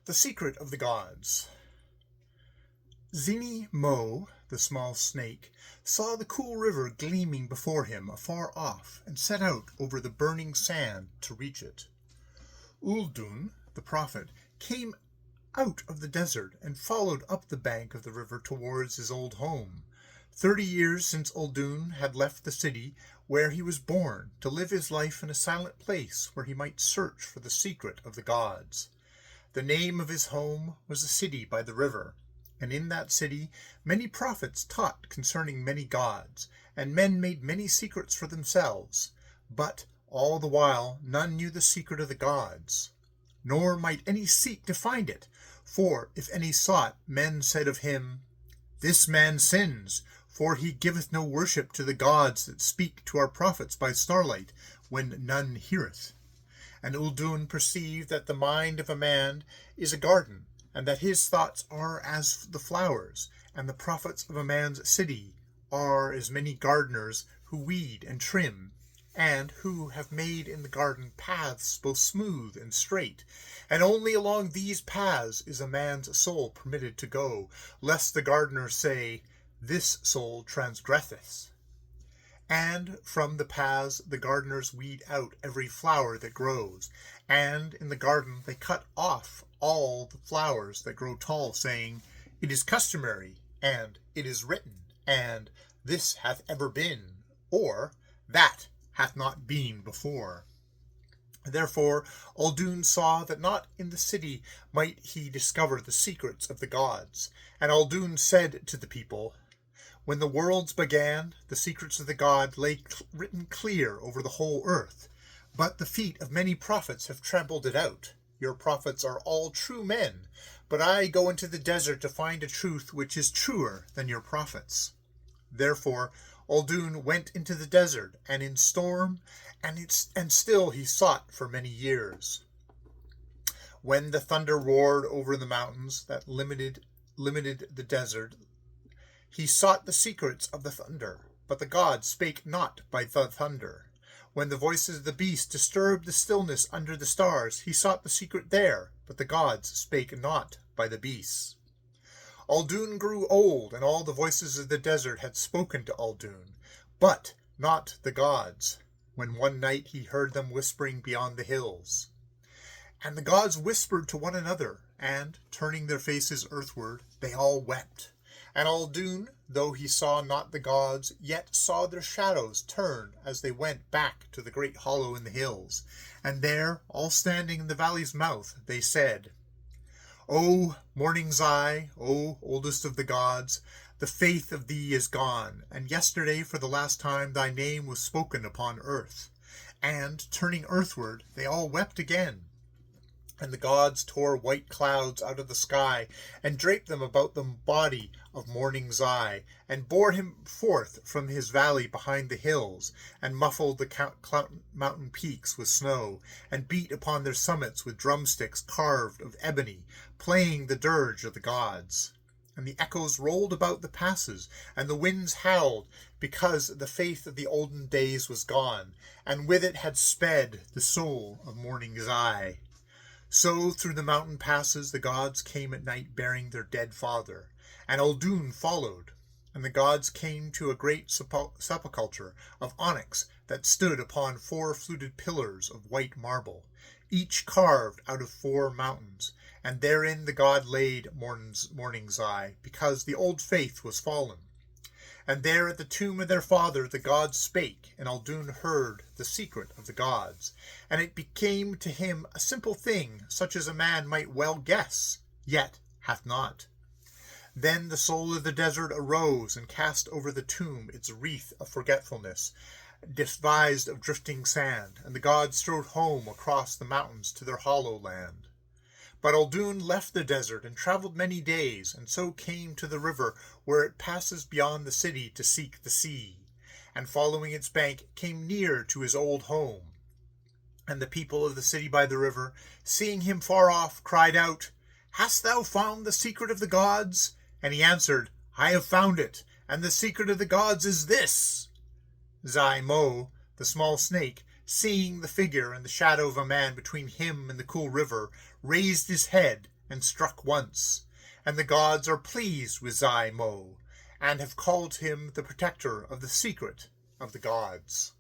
The Secret of the Gods. Zini Mo, the small snake, saw the cool river gleaming before him afar off, and set out over the burning sand to reach it. Uldun, the prophet, came out of the desert and followed up the bank of the river towards his old home. 30 years since Uldun had left the city where he was born to live his life in a silent place where he might search for the secret of the gods. The name of his home was a city by the river, and in that city many prophets taught concerning many gods, and men made many secrets for themselves. But all the while none knew the secret of the gods, nor might any seek to find it. For if any sought, men said of him, "This man sins, for he giveth no worship to the gods that speak to our prophets by starlight, when none heareth." And Uldun perceived that the mind of a man is a garden, and that his thoughts are as the flowers, and the prophets of a man's city are as many gardeners who weed and trim, and who have made in the garden paths both smooth and straight, and only along these paths is a man's soul permitted to go, lest the gardener say, "This soul transgresseth." And from the paths the gardeners weed out every flower that grows, and in the garden they cut off all the flowers that grow tall, saying, "It is customary," and "It is written," and "This hath ever been," or "That hath not been before." Therefore Uldun saw that not in the city might he discover the secrets of the gods. And Uldun said to the people, "When the worlds began, the secrets of the god lay written clear over the whole earth, but the feet of many prophets have trampled it out. Your prophets are all true men, but I go into the desert to find a truth which is truer than your prophets." Therefore Uldun went into the desert, and in storm, and still he sought for many years. When the thunder roared over the mountains that limited the desert, he sought the secrets of the thunder, but the gods spake not by the thunder. When the voices of the beast disturbed the stillness under the stars, he sought the secret there, but the gods spake not by the beasts. Uldun grew old, and all the voices of the desert had spoken to Uldun, but not the gods, when one night he heard them whispering beyond the hills. And the gods whispered to one another, and, turning their faces earthward, they all wept. And Uldun, though he saw not the gods, yet saw their shadows turn as they went back to the great hollow in the hills. And there, all standing in the valley's mouth, they said, "O Morning's Eye, O oldest of the gods, the faith of thee is gone, and yesterday for the last time thy name was spoken upon earth." And, turning earthward, they all wept again. And the gods tore white clouds out of the sky, and draped them about the body of Morning's Eye, and bore him forth from his valley behind the hills, and muffled the mountain peaks with snow, and beat upon their summits with drumsticks carved of ebony, playing the dirge of the gods. And the echoes rolled about the passes, and the winds howled, because the faith of the olden days was gone, and with it had sped the soul of Morning's Eye. So through the mountain passes the gods came at night bearing their dead father, and Uldun followed. And the gods came to a great sepulchre of onyx that stood upon 4 fluted pillars of white marble, each carved out of 4 mountains, and therein the god laid Morning's Eye, because the old faith was fallen. And there at the tomb of their father the gods spake, and Uldun heard the secret of the gods. And it became to him a simple thing, such as a man might well guess, yet hath not. Then the soul of the desert arose, and cast over the tomb its wreath of forgetfulness, devised of drifting sand, and the gods strode home across the mountains to their hollow land. But Uldun left the desert and travelled many days, and so came to the river where it passes beyond the city to seek the sea, and following its bank came near to his old home. And the people of the city by the river, seeing him far off, cried out, "Hast thou found the secret of the gods?" And he answered, "I have found it, and the secret of the gods is this." Zai Mo, the small snake, seeing the figure and the shadow of a man between him and the cool river, raised his head and struck once, and the gods are pleased with Zai Mo, and have called him the protector of the secret of the gods.